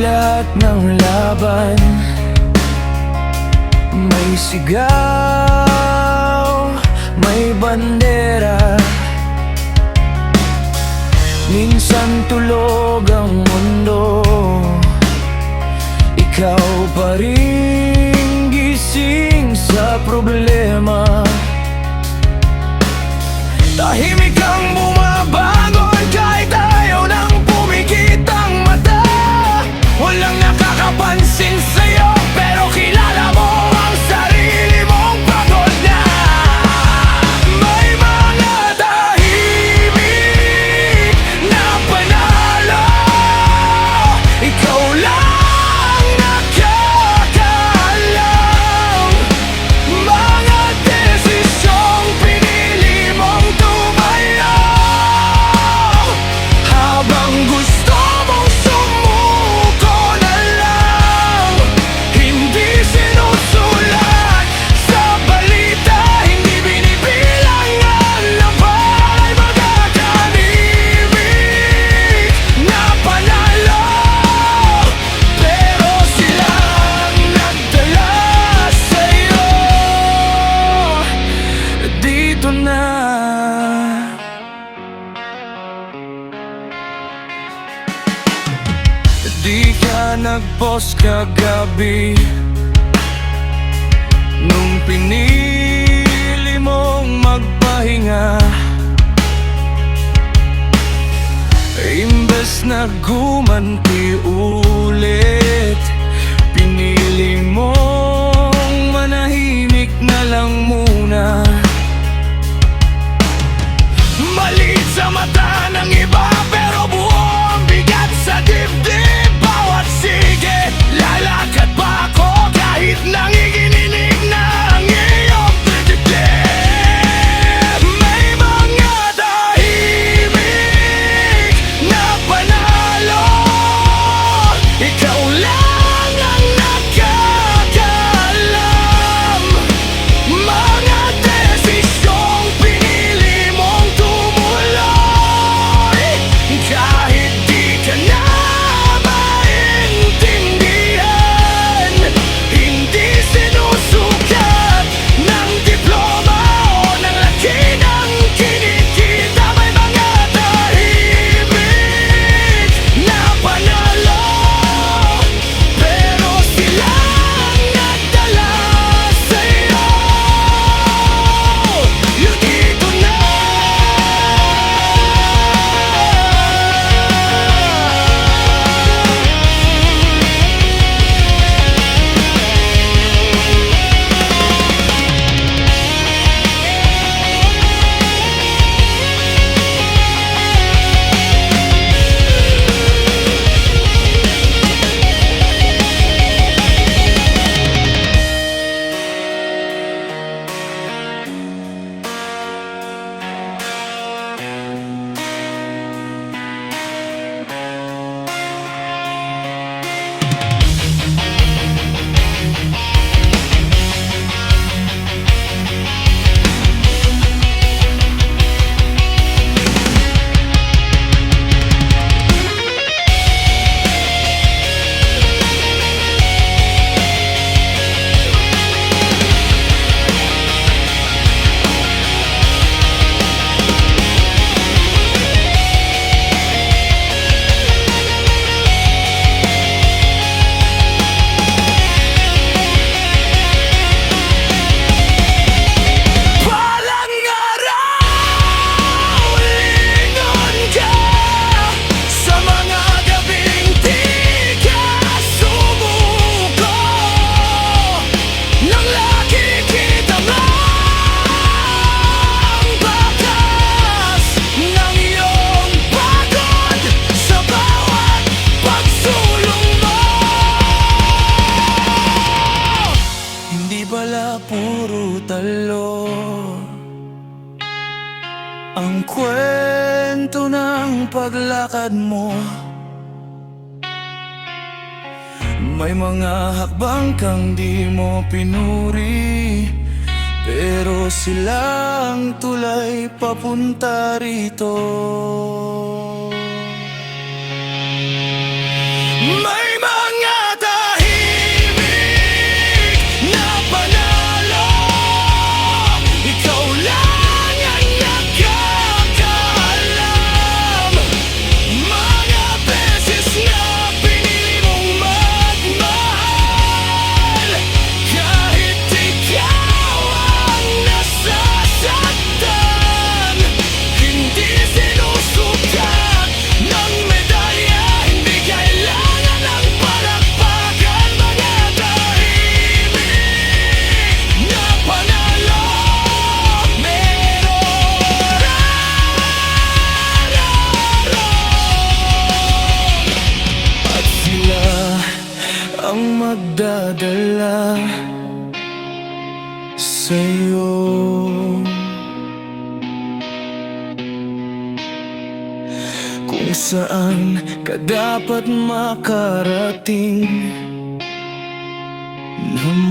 lahat ng laban may sigaw, may bandera. Minsan tulog ang mundo, ikaw pa rin gising sa problema. Tahimik kang bumabangon kahit ayaw nang pumikit ang mata. Walang nakakapansin sa'yo, pero kilala mo ang sarili mong pagod na. May mga tahimik na panalo, ikaw lang nakakaalam. Mga desisyong pinili mong tumayo, habang gusto mong sumuko na lang. Hindi sinusulat sa balita, hindi binibilang ang laban. Mga tahimik na panalo, pero silang nagdala sa'yo. Dito na, di ka nag-post kagabi nung pinili mong magpahinga. Imbes na gumanti ulit, pinili mong manahimik na lang muna. Maliit sa mata ng iba, pero buo ang bigat sa dibdib. Bawat sige, lalakad pa ako kahit nanginginig na ang iyong dibdib. May mga tahimik na panalo, ikaw lang ang nakakaalam. Mga desisyong pinili mong tumuloy, kahit di ka na maintindihan. Hindi sinusukat ng diploma o ng laki ng kinikita. May mga tahimik na panalo, pero silang nagdala sa'yo. Yung dito na, balang araw, lingon ka sa mga gabing di ka sumuko. Nang nakikita mo ang bakas ng iyong pagod sa bawat pagsulong mo. Hindi pala puro talo ang kwento ng paglakad mo. May mga hakbang kang di mo pinuri, pero silang tulay papunta rito. May magdadala sa'yo. Kung saan ka dapat makarating na